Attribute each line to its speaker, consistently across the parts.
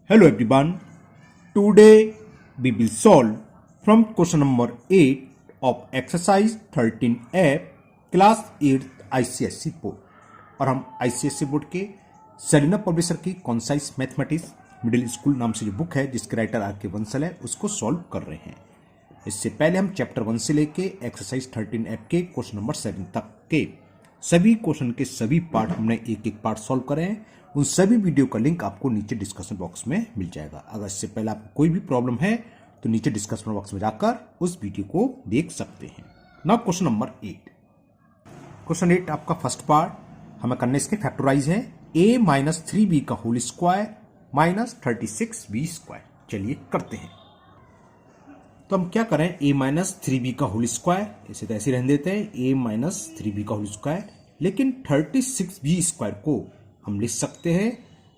Speaker 1: Hello everyone. Today we will solve from question number 8 of exercise 13F class 8 ICSE board. और हम ICSE board के Selina publisher की concise mathematics middle school नाम से जो book है जिसके राइटर आर के बंसल है उसको सॉल्व कर रहे हैं। इससे पहले हम चैप्टर 1 से लेके एक्सरसाइज 13F के क्वेश्चन नंबर 7 तक के सभी क्वेश्चन के सभी पार्ट हमने एक एक पार्ट सॉल्व करे हैं। उन सभी वीडियो का लिंक आपको नीचे डिस्कशन बॉक्स में मिल जाएगा। अगर इससे पहले आपको कोई भी प्रॉब्लम है तो नीचे डिस्कशन बॉक्स में जाकर उस वीडियो को देख सकते हैं। Now question number 8। क्वेश्चन 8 आपका फर्स्ट पार्ट हमें करने इसके फैक्टराइज है a माइनस 3b का whole square minus 36b square. चलिए करते हैं। तो हम क्या करें, a माइनस 3b का होल स्क्वायर इसे तो ऐसे रहने देते हैं a माइनस 3b का होल स्क्वायर, लेकिन 36b स्क्वायर को हम लिख सकते हैं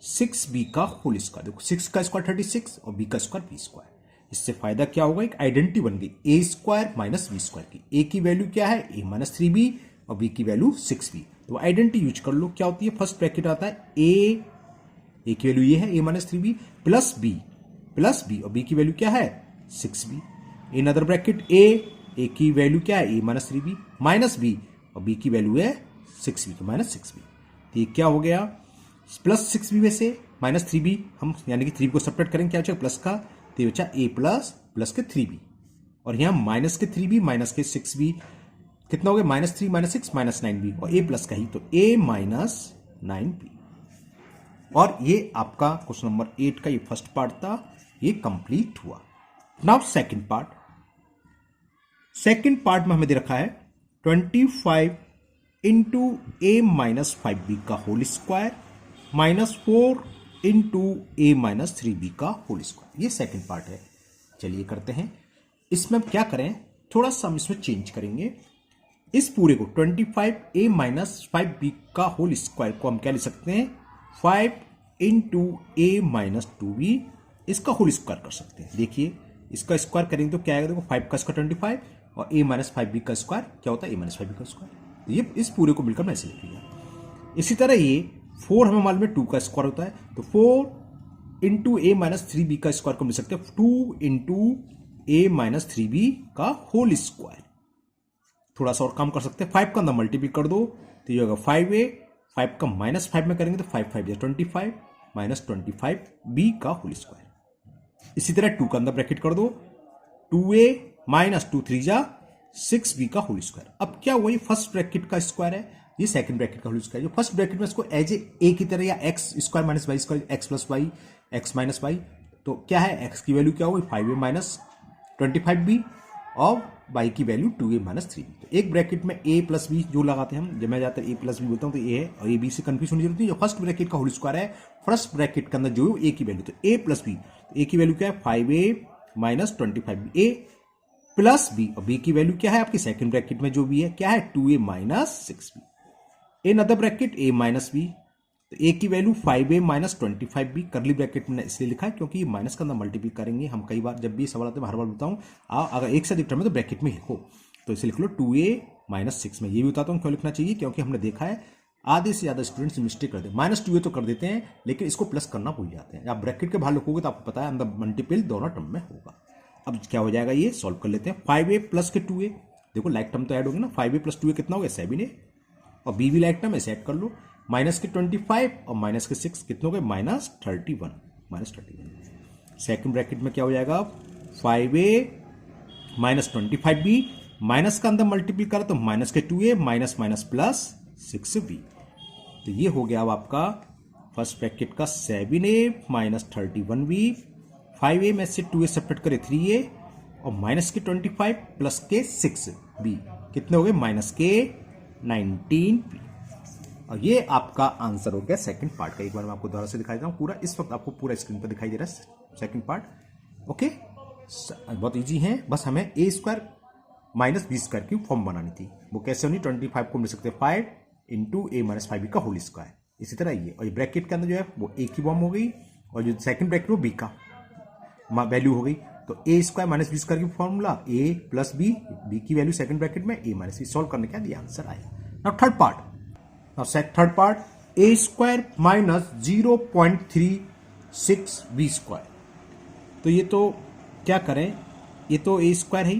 Speaker 1: 6b का होल स्क्वायर। देखो 6 का स्क्वायर 36 और b का स्क्वायर b स्क्वायर। इससे फायदा क्या होगा, एक आइडेंटिटी बन गई a square minus b square की। a की वैल्यू क्या है a माइनस 3b और b की वैल्यू 6b। तो आइडेंटिटी यूज कर लो। क्या होती है, फर्स्ट ब्रैकेट आता है a की वैल्यू ये है a minus 3b plus b और b की वैल्यू क्या है 6b। In other bracket a की वैल्यू क्या है a minus 3b minus b और b की वैल्यू है 6b तो माइनस 6b। तो ये क्या हो गया, प्लस 6b में से माइनस 3b हम यानी कि 3b को सेपरेट करेंगे, क्या बचा प्लस का, तो ये बचा a प्लस के 3b और यहां माइनस के 3b माइनस के 6b कितना हो गया माइनस 3 माइनस 6 माइनस 9b और a प्लस का ही तो a माइनस 9b। और ये आपका क्वेश्चन नंबर 8 का ये फर्स्ट पार्ट था, ये कंप्लीट हुआ। नाउ सेकंड पार्ट में हमें दे रखा है 25 इंटू a माइनस 5b का whole square minus 4 into a minus 3b का होल स्क्वायर। ये सेकंड पार्ट है। चलिए करते हैं। इसमें हम क्या करें, थोड़ा सा हम इसमें चेंज करेंगे। इस पूरे को 25 a माइनस 5b का होल स्क्वायर को हम क्या लिख सकते हैं 5 इंटू a माइनस 2b इसका होल स्क्वायर कर सकते हैं। देखिए इसका स्क्वायर करेंगे तो क्या आएगा, देखो 5 का स्क्वायर 25 और a माइनस 5b का स्क्वायर क्या होता है a माइनस 5b का स्क्वायर। ये इस पूरे को मिलकर मैं ऐसे लिख लिया। इसी तरह ये 4 हमें मालूम है 2 का स्क्वायर होता है, तो 4 इंटू a माइनस 3b का स्क्वायर को मिल सकते हैं 2 इंटू a माइनस 3b का होल स्क्वायर। थोड़ा सा और काम कर सकते हैं, 5 का अंदर मल्टीप्लाई कर दो तो ये होगा 5a, 5 का माइनस 5 में करेंगे तो 5 5 25 माइनस 25b का होल स्क्वायर। इसी तरह 2 का अंदर ब्रैकेट कर दो 2a माइनस 2 3 जा 6b का होल स्क्वायर। अब क्या हुआ, ये फर्स्ट ब्रैकेट का स्क्वायर है, ये सेकंड ब्रैकेट का होल स्क्वायर। जो फर्स्ट ब्रैकेट में इसको एज ए की तरह या x square minus y square x plus y x minus y, तो क्या है एक्स की वैल्यू क्या होगी 5a माइनस 25b और y की वैल्यू 2a माइनस 3b। तो एक ब्रैकेट में a प्लस b जो लगाते हैं हम, जब मैं जाता है a प्लस b बोलता हूँ तो a है और a b से कंफ्यूज होने की जरूरत नहीं। जो फर्स्ट ब्रैकेट का होल स्क्वायर है फर्स्ट ब्रैकेट के अंदर जो a की वैल्यू, तो a प्लस b, a की वैल्यू क्या है 5a minus 25b a plus b और b की वैल्यू क्या है आपकी सेकंड ब्रैकेट में जो भी है क्या है 2a minus 6b। In other bracket a minus b, तो a की वैल्यू 5a माइनस 25b करली ब्रैकेट में इसलिए लिखा है क्योंकि माइनस का अंदर मल्टीप्लाई करेंगे हम। कई बार जब भी सवाल आते हैं हर बार बताऊं अगर एक से अधिक टर्म है तो ब्रैकेट में लिखो, तो इसे लिख लो 2a माइनस 6 में। ये भी बताता हूं क्यों लिखना चाहिए, क्योंकि हमने देखा है आधे से ज्यादा स्टूडेंट्स मिस्टेक करते हैं, माइनस 2a तो कर देते हैं लेकिन इसको प्लस करना भूल जाते हैं। आप ब्रैकेट के बाहर लिखोगे तो आपको पता है अंदर मल्टीपल दोनों टर्म में होगा। अब क्या हो जाएगा, ये सॉल्व कर लेते हैं। 5a प्लस के 2a, देखो लाइक टर्म तो ऐड होगी ना, 5a प्लस 2a कितना हो गया 7a और b भी लाइक टर्म ऐसे ऐड कर लो। माइनस के 25 और माइनस के 6 कितने हो गए माइनस 31। सेकंड ब्रैकेट में क्या हो जाएगा 5a माइनस 25b माइनस का अंदर मल्टीप्लाई करा तो माइनस के 2a minus minus plus 6b। तो ये हो गया अब आपका फर्स्ट ब्रैकेट का 7a माइनस 31b, 5a में से 2a सेपरेट करे 3a और माइनस के 25 प्लस के 6b कितने हो गए माइनस के 19b। और ये आपका आंसर हो गया सेकंड पार्ट का। एक बार मैं आपको दोबारा से दिखाई देता हूं पूरा, इस वक्त आपको पूरा स्क्रीन पर दिखाई दे रहा है सेकंड पार्ट। ओके, बहुत इजी है, बस हमें a square minus b square की फॉर्म बनानी थी। वो कैसे होनी, 25 को मिल सकते हैं 5 इंटू a माइनस 5b का होल स्क्वायर। इसी तरह ये और ये ब्रैकेट के अंदर जो है वो a की फॉर्म हो गई और जो सेकंड ब्रैकेट वो b का वैल्यू हो गई। तो a square minus b square की formula a plus b, b की वैल्यू सेकंड ब्रैकेट में a माइनस b, सॉल्व करने के बाद ये आंसर आया। Now third part, a square minus 0.3 6b²। तो ये तो क्या करें, ये तो a स्क्वायर है ही,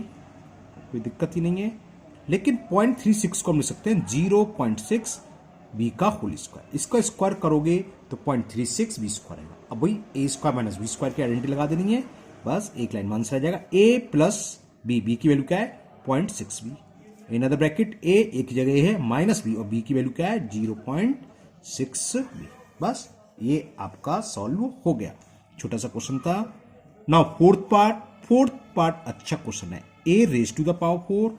Speaker 1: कोई दिक्कत ही नहीं है, लेकिन 0.36 को हम लिख सकते हैं 0.6 b का होल स्क्वायर। इसका स्क्वायर करोगे तो 0.36 b² आएगा। अब वही a square minus b square की आइडेंटिटी लगा देनी है, बस एक लाइन में आंसर आ जाएगा। a प्लस b की वैल्यू क्या है 0.6b, in other bracket a एक की जगह है माइनस b और b की वैल्यू क्या है 0.6b। बस ये आपका सॉल्व हो गया, छोटा सा क्वेश्चन था। नाउ फोर्थ पार्ट अच्छा क्वेश्चन है, a raise to the power 4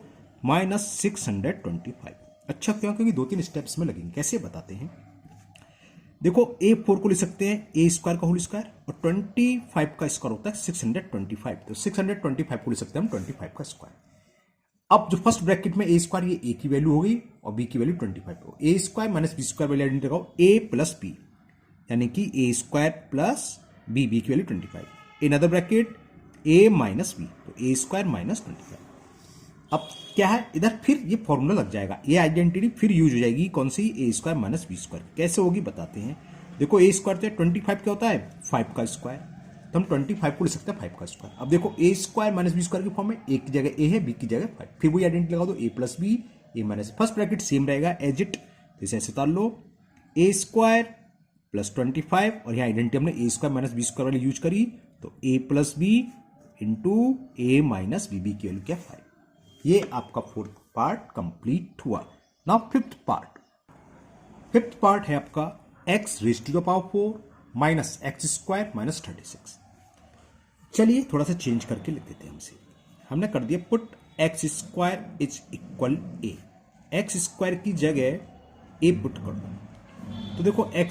Speaker 1: minus 625। अच्छा क्यों, क्योंकि 2-3 स्टेप्स में लगेंगे। कैसे बताते हैं, देखो a4 को लिख सकते हैं a स्क्वायर का होल स्क्वायर, और 25 का स्क्वायर होता है 625, तो 625 को लिख सकते हैं हम 25 का स्क्वायर। अब जो फर्स्ट ब्रैकेट में a स्क्वायर, ये a की वैल्यू हो गई और b की वैल्यू 25 हो, a square minus b square value identity लगाओ, a प्लस b, यानी कि a स्क्वायर प्लस b की value 25, in other bracket a minus b, तो a स्क्वायर माइनस 25। अब क्या है इधर, फिर ये फॉर्मूला लग जाएगा, ये आइडेंटिटी फिर यूज हो जाएगी, कौन सी, a square minus b square. कैसे होगी बताते हैं। देखो a स्क्वायर तो 25 क्या होता है 5 का स्क्वायर, तो हम 25 को लिख सकते हैं 5 का स्क्वायर। अब देखो a square minus b square की फॉर्म में a की जगह a है, b की जगह 5, फिर वही आइडेंटिटी लगा दो, a plus b, a minus, first bracket same रहेगा एज इट, जैसे ऐसे उतार लो, a स्क्वायर प्लस 25, और यहाँ आइडेंटिटी हमने a square minus b square वाली यूज करी, तो a plus b into a minus b, b की वैल्यू क्या 5। ये आपका फोर्थ पार्ट कंप्लीट हुआ। नाउ फिफ्थ पार्ट है आपका x raise to the power 4 minus x square minus 36। चलिए थोड़ा सा चेंज करके लिख देते हैं हमसे, हमने कर दिया put x square is equal a, x square की जगह a पुट कर दो, तो देखो x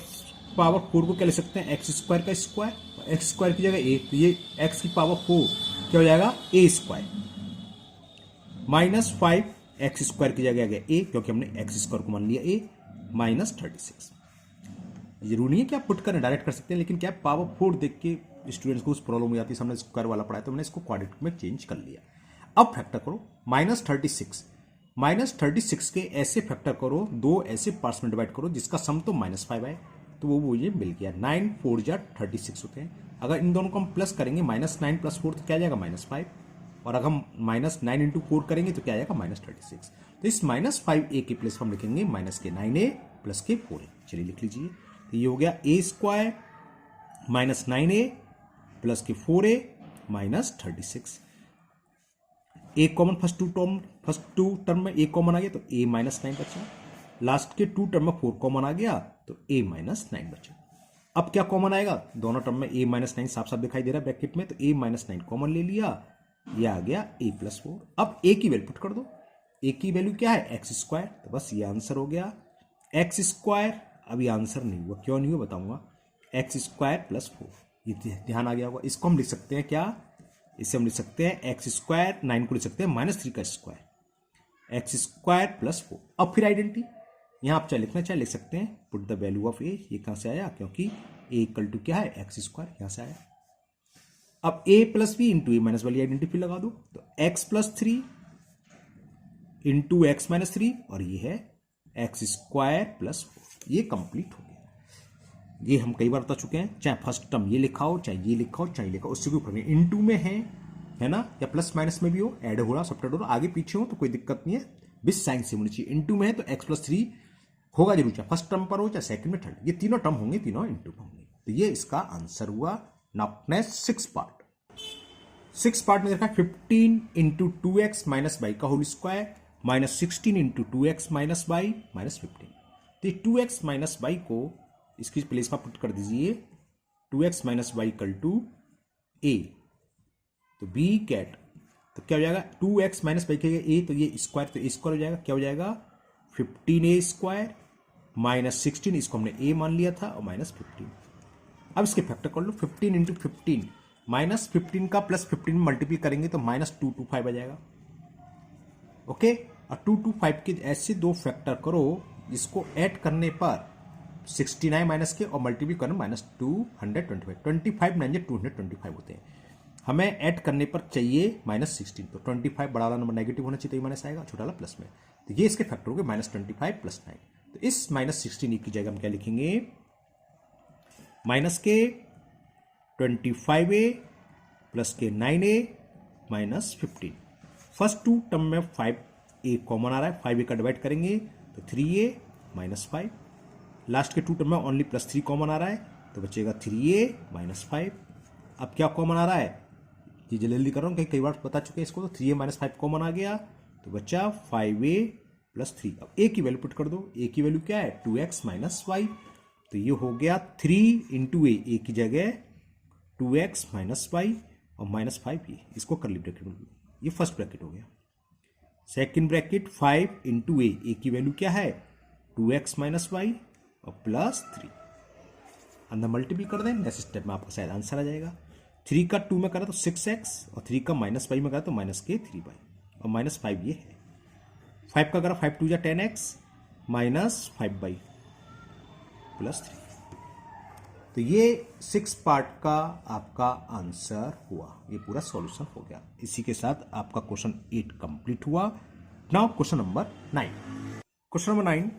Speaker 1: पावर 4 को क्या ले सकते हैं एक्स स्क्वायर का स्क्वायर, एक्स स्क्वायर की जगह a, तो ये x की पावर 4 क्या हो जाएगा a square minus 5, x square की जगह आ गया a, क्योंकि हमने एक्स स्क्वायर को मान लिया a, माइनस 36। जरूरी नहीं है कि आप पुट करें, डायरेक्ट कर सकते हैं, लेकिन क्या पावर 4 देख के स्टूडेंट्स को उस प्रॉब्लम हो जाती है, हमने स्क्वायर वाला पढ़ा है तो हमने इसको क्वाड्रेटिक में चेंज कर लिया। अब फैक्टर करो माइनस 36 के ऐसे फैक्टर करो, दो ऐसे पार्ट्स में डिवाइड करो जिसका सम तो -5 आए, तो वो मुझे मिल गया 9 4 जा 36 होते हैं। अगर इन दोनों को हम प्लस करेंगे -9 + 4 तो क्या आ जाएगा -5, और अगर हम -9 × 4 करेंगे तो क्या आ जाएगा -36। तो इस -5a के प्लेस हम लिखेंगे -9a + के 4a। चलिए लिख लीजिए, तो ये हो गया a स्क्वायर -9a + के 4a -36। a common first two term में a कॉमन आ गया तो a -9 बचा, लास्ट के 2 टर्म में 4 कॉमन आ गया तो a -9 बचा। अब क्या कॉमन आएगा, दोनों टर्म में a -9 साफ साफ दिखाई दे रहा है ब्रैकेट में, तो a -9 कॉमन ले लिया, ये आ गया a + 4। अब a की वैल्यू पुट कर दो, a की वैल्यू क्या है एक्स स्क्वायर, तो बस ये आंसर हो गया एक्स स्क्वायर। अभी आंसर नहीं हुआ, क्यों नहीं हुआ बताऊंगा, एक्स स्क्वायर + 4, ये ध्यान आ गया होगा। इसको हम लिख सकते हैं क्या, इसे हम लिख सकते हैं एक्स स्क्वायर, 9 को लिख सकते हैं -3 का स्क्वायर, एक्स स्क्वायर + 4। अब फिर आइडेंटिटी यहां आप चाहे लिखना चाहे लिख सकते हैं, put the value of a, ये कहां से आया, क्योंकि a = क्या है एक्स स्क्वायर, यहां से आया। अब a + b × a - वाली आइडेंटिटी लगा दो, तो x + 3 × x - 3, और ये है एक्स स्क्वायर + 4। ये कंप्लीट हो गया। ये हम कई बार बता चुके हैं, चाहे फर्स्ट टर्म ये लिखा हो, चाहे ये लिखा हो, चाहे लिखा हो, उससे कोई फर्क नहीं, इनटू में है ना, या प्लस माइनस में भी हो, ऐड हो रहा सब्ट्रैक्ट हो रहा, आगे पीछे हो तो कोई दिक्कत नहीं है, विद साइन से होनी चाहिए। इनटू में है तो x + 3 होगा जरूर, चाहे फर्स्ट टर्म पर हो चाहे सेकंड में थर्ड, ये तीनों टर्म होंगे, तीनों इनटू होंगे। तो ये इसका आंसर हुआ। नाउ नेक्स्ट सिक्स पार्ट में देखा 15 × 2x - y का होल स्क्वायर -16 × 2x - y -15। तो 2x - y को इसकी प्लेस में पुट कर दीजिए, 2x - y = a, तो b कैट, तो क्या हो जाएगा 2x - y के a, तो ये स्क्वायर, तो a स्क्वायर हो जाएगा, क्या हो जाएगा 15a स्क्वायर -16, इसको हमने a मान लिया था, और -15। अब इसके फैक्टर कर लो, 15 × 15 -15 का +15 में मल्टीप्लाई करेंगे तो -225 आ जाएगा। ओके, और 225 के ऐसे दो फैक्टर करो जिसको ऐड करने पर 69 माइनस के और मल्टीप्लाई करना -225, 25 9 225 होते हैं। हमें ऐड करने पर चाहिए -16, तो 25 बड़ा वाला नंबर नेगेटिव होना चाहिए तो ये माइनस आएगा, छोटा वाला प्लस में, तो ये इसके फैक्टर हो गए -25 + 9। तो इस -16 की जगह हम क्या लिखेंगे, माइनस के 25a प्लस के 9a minus 15। First two term में 5a कॉमन आ रहा है, 5a का डिवाइड करेंगे तो 3a माइनस 5। लास्ट के टू टर्म में ओनली प्लस 3 कॉमन आ रहा है तो बचेगा 3a माइनस 5। अब क्या कॉमन आ रहा है, ये जल्दी कर रहा हूँ, कई बार बता चुके हैं इसको। तो 3a माइनस 5 कॉमन आ गया तो बचा 5a प्लस 3। अब a की वैल्यू पुट कर दो, a की वैल्यू क्या है 2x माइनस 5। तो ये हो गया 3 इंटू a की जगह 2x माइनस 5 और माइनस 5 ये, इसको करली ब्रैकेट में, ये फर्स्ट ब्रैकेट हो गया। सेकेंड ब्रैकेट 5 इंटू a की वैल्यू क्या है 2x माइनस 5 और प्लस 3। अंदर मल्टीपल कर दें, नेक्स्ट स्टेप में आपका शायद आंसर आ जाएगा। 3 का 2 में करा तो 6x और 3 का माइनस 5 में करा तो माइनस के 3y और माइनस 5 ये है। 5 का करा 5 2 जा 10x माइनस 5y प्लस 3। तो ये 6 पार्ट का आपका आंसर हुआ, ये पूरा सॉल्यूशन हो गया। इसी के साथ आपका क्वेश्चन 8 कंप्लीट हुआ। Now question number 9। Question number 9,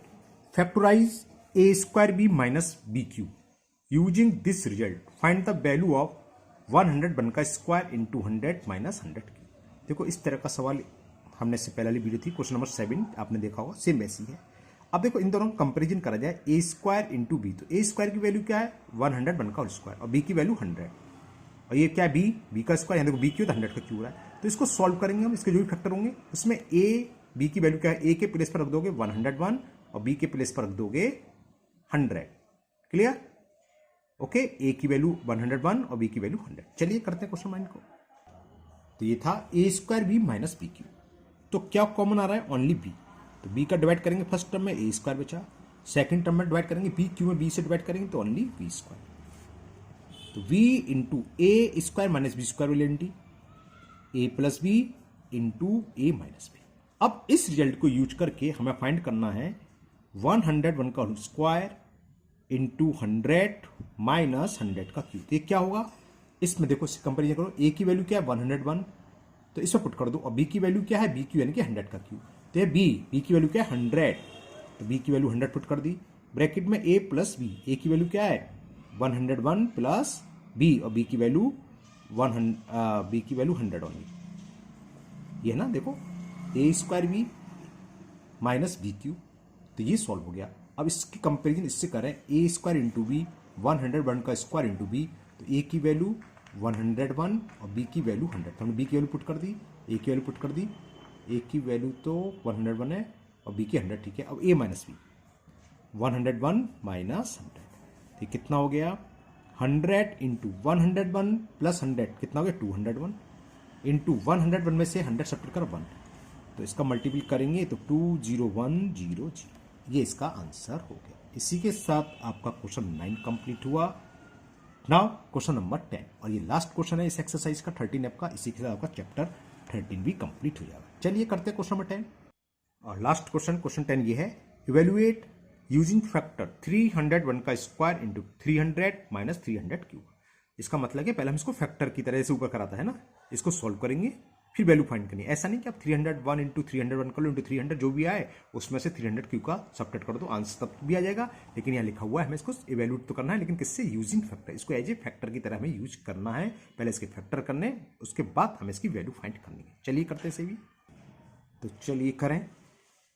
Speaker 1: factorise a square b minus B q using this result, find the value of 101 का स्क्वायर इंटू 100 माइनस 100 क्यू। देखो इस तरह का सवाल हमने इससे पहले वाली वीडियो थी, क्वेश्चन नंबर 7 आपने देखा होगा, सेम वैसी है। अब देखो इन दोनों कंपैरिजन करा जाए, ए स्क्वायर इंटू बी, तो ए स्क्वायर की वैल्यू क्या है 101 का होल स्क्वायर और बी की वैल्यू 100 और ये क्या है बी का स्क्वायर, देखो बी क्यू तो 100 का क्यू रहा है। तो इसको सॉल्व करेंगे हम, इसके जो भी फैक्टर होंगे उसमें ए बी की वैल्यू क्या है, ए के प्लेस पर रख दोगे 101 और बी के प्लेस पर रख दोगे 100। Clear, okay. ए की वैल्यू 101 और बी की वैल्यू 100। चलिए करते हैं क्वेश्चन माइंड को। तो ये था A square B minus B Q, तो क्या कॉमन आ रहा है ओनली बी। तो b का डिवाइड करेंगे फर्स्ट टर्म में, ए स्क्वायर बचा। सेकंड टर्म में डिवाइड करेंगे बी क्यू में, बी से डिवाइड करेंगे तो ओनली बी स्क्वायर। तो v into A square minus B square वैलेंटी, A plus B into A minus B. अब इस रिजल्ट को यूज करके हमें फाइंड करना है 101 का होल स्क्वायर इंटू 100 माइनस 100 का क्यू। तो ये क्या होगा, इसमें देखो कंपेरिजन करो, ए की वैल्यू क्या है 101 तो इसमें पुट कर दो, और बी की वैल्यू क्या है बी क्यू यानी कि 100 का क्यू। तो ये बी की वैल्यू क्या है 100, तो बी की वैल्यू 100 पुट कर दी। ब्रैकेट में ए प्लस बी, ए की वैल्यू क्या है 101 प्लस बी और बी की वैल्यू 100 ओनली, ये है ना। देखो A square B minus B Q, तो ये सॉल्व हो गया। अब इसकी कंपेरिजन इससे करें, ए स्क्वायर इंटू बी 101 का स्क्वायर इंटू बी, तो ए की वैल्यू 101 और बी की वैल्यू 100, तो हमने बी की वैल्यू पुट कर दी, ए की वैल्यू पुट कर दी। ए की वैल्यू तो 101 है और बी की 100, ठीक है। अब ए माइनस बी 101 माइनस 100, तो कितना हो गया 100 इंटू 101 प्लस 100 कितना हो गया 201 इंटू 101 में से 100 सब्ट्रैक्ट कर 1, तो इसका मल्टीपल करेंगे तो 20100, ये इसका आंसर हो गया। इसी के साथ आपका क्वेश्चन 9 कंप्लीट हुआ। नाउ क्वेश्चन नंबर 10, और ये लास्ट क्वेश्चन है इस एक्सरसाइज का 13 एफ का। इसी के साथ आपका चैप्टर 13 भी कंप्लीट हो जाएगा। चलिए करते हैं क्वेश्चन नंबर 10 और लास्ट क्वेश्चन 10 ये है, इवेल्युएट यूजिंग फैक्टर 301 का स्क्वायर इंटू 300 माइनस 300 क्यूब। इसका मतलब है पहले हम इसको फैक्टर की तरह से ऊपर कराता है ना, इसको सॉल्व करेंगे फिर वैल्यू फाइंड करनी है। ऐसा नहीं कि आप 301 इंटू 301 कर लो, इंटू 300 जो भी आए उसमें से 300 क्यू का सब्ट्रैक्ट कर दो, आंसर तब भी आ जाएगा। लेकिन यहाँ लिखा हुआ है हमें इसको इवेल्यूट तो करना है, लेकिन किससे, यूजिंग फैक्टर। इसको एज ए फैक्टर की तरह हमें यूज करना है, पहले इसके फैक्टर करने, उसके बाद हमें इसकी वैल्यू फाइंड करनी है। चलिए करते हैं भी, तो चलिए करें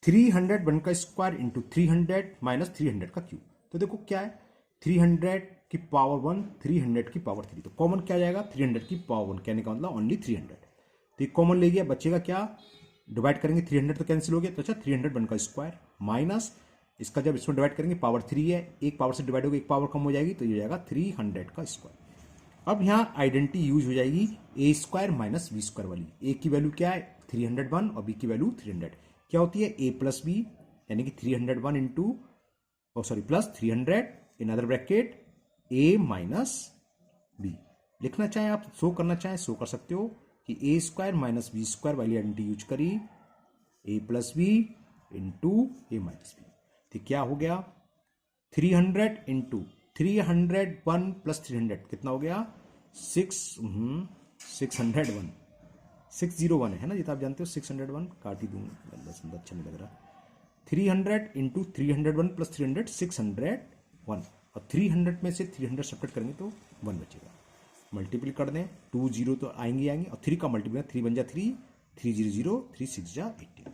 Speaker 1: 301 का स्क्वायर इंटू 300 माइनस 300 का क्यूब। तो देखो क्या है 300 की पावर 1 300 की पावर 3, तो कॉमन क्या जाएगा 300 की पावर 1, कहने का मतलब ओनली 300। तो ये कॉमन ले गया, बचेगा क्या, डिवाइड करेंगे 300 तो कैंसिल हो गया, तो अच्छा 301 का स्क्वायर माइनस इसका जब इसमें डिवाइड करेंगे पावर 3 है, एक पावर से डिवाइड होगी एक पावर कम हो जाएगी, तो ये जाएगा 300 का स्क्वायर। अब यहाँ आइडेंटिटी यूज हो जाएगी ए स्क्वायर माइनस बी स्क्वायर वाली। ए की वैल्यू क्या है 301 और बी की वैल्यू 300, क्या होती है ए प्लस बी यानी कि 301 into plus 300 in other bracket a minus b. लिखना चाहें आप, शो करना चाहें शो कर सकते हो कि ए स्क्वायर माइनस बी स्क्वायर वाली आइडेंटिटी यूज करी, ए plus B into A minus B. तो क्या हो गया 300 इंटू 301 प्लस 300 कितना हो गया 601 601 है ना, ये तो आप जानते हो 601 काट ही दूंगा, अच्छा नहीं लग रहा। 300 इंटू 301 प्लस 300 601, और 300 में से 300 सब्ट्रैक्ट करेंगे तो 1 बचेगा। मल्टीपल कर दें, 2 जीरो तो आएंगे और 3 का मल्टीपल 3 बन जा 3, 3 0 0, 3 6 जा 18,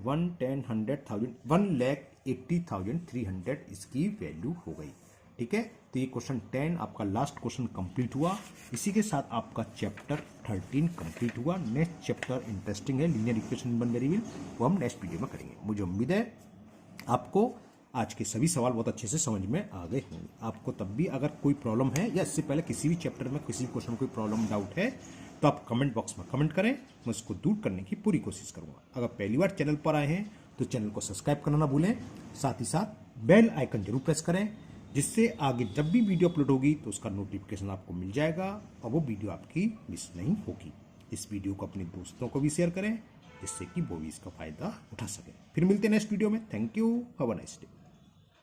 Speaker 1: 1 10 100,000 1,80,300 इसकी वैल्यू हो गई। ठीक है, तो ये क्वेश्चन 10 आपका लास्ट क्वेश्चन कंप्लीट हुआ। इसी के साथ आपका चैप्टर 13 कंप्लीट हुआ। नेक्स्ट चैप्टर इंटरेस्टिंग है, लीनियर इक्वेशन वन वेरिएबल, वो हम नेक्स्ट वीडियो में करेंगे। मुझे उम्मीद है आपको आज के सभी सवाल बहुत अच्छे से समझ में आ गए होंगे। आपको तब भी अगर कोई प्रॉब्लम है या इससे पहले किसी भी चैप्टर में किसी क्वेश्चन में कोई प्रॉब्लम डाउट है तो आप कमेंट बॉक्स में कमेंट करें, मैं उसको दूर करने की पूरी कोशिश करूंगा। अगर पहली बार चैनल पर आए हैं तो चैनल को सब्सक्राइब करना ना भूलें, साथ ही साथ बेल आइकन जरूर प्रेस करें, जिससे आगे जब भी वीडियो अपलोड होगी तो उसका नोटिफिकेशन आपको मिल जाएगा और वो वीडियो आपकी मिस नहीं होगी। इस वीडियो को अपने दोस्तों को भी शेयर करें, जिससे कि वो भी इसका फायदा उठा सके। फिर मिलते हैं नेक्स्ट वीडियो में। Thank you, have a nice day.